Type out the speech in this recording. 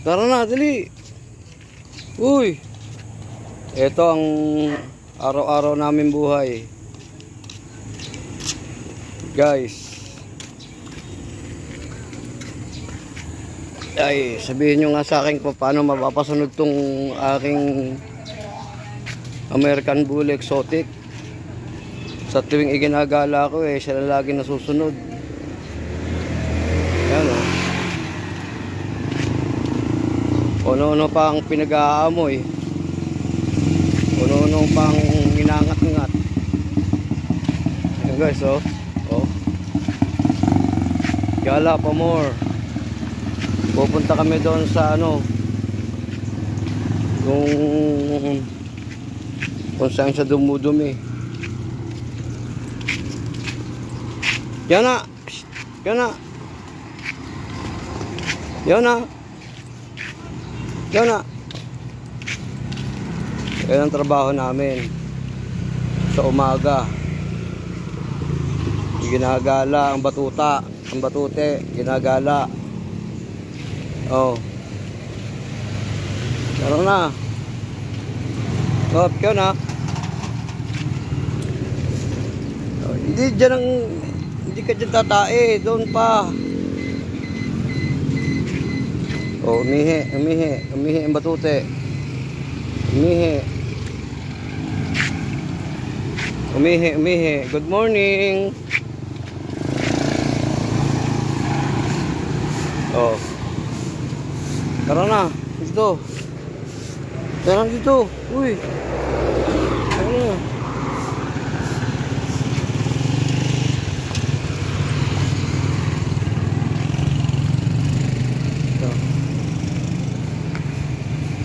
Tara na, dali. Uy. Ito ang araw-araw namin buhay. Guys. Ay, sabihin nyo nga sa akin kung paano mapapasunod tong aking American Bull Exotic. Sa tuwing iginagala ko siya na lagi nasusunod. Ayan o. Ano-ano pa ang pinag-aamoy. Ano-ano pa ang inangat-ngat. Ayan guys, oh. Gala pa more. Pupunta kami doon sa kung saan siya dumudumi. Yan na. Yan na. Yan na. Yan na. Yan ang trabaho namin sa umaga. Ginagala ang batuta, ang batute, ginagala. Oh. Tara na. Oh, ikaw na. Oh, hindi ka dyan tatae, doon pa. Oh, umihi ang batute. Umihi. Good morning. Oh. Tara na, dito. Tara dito. Uy.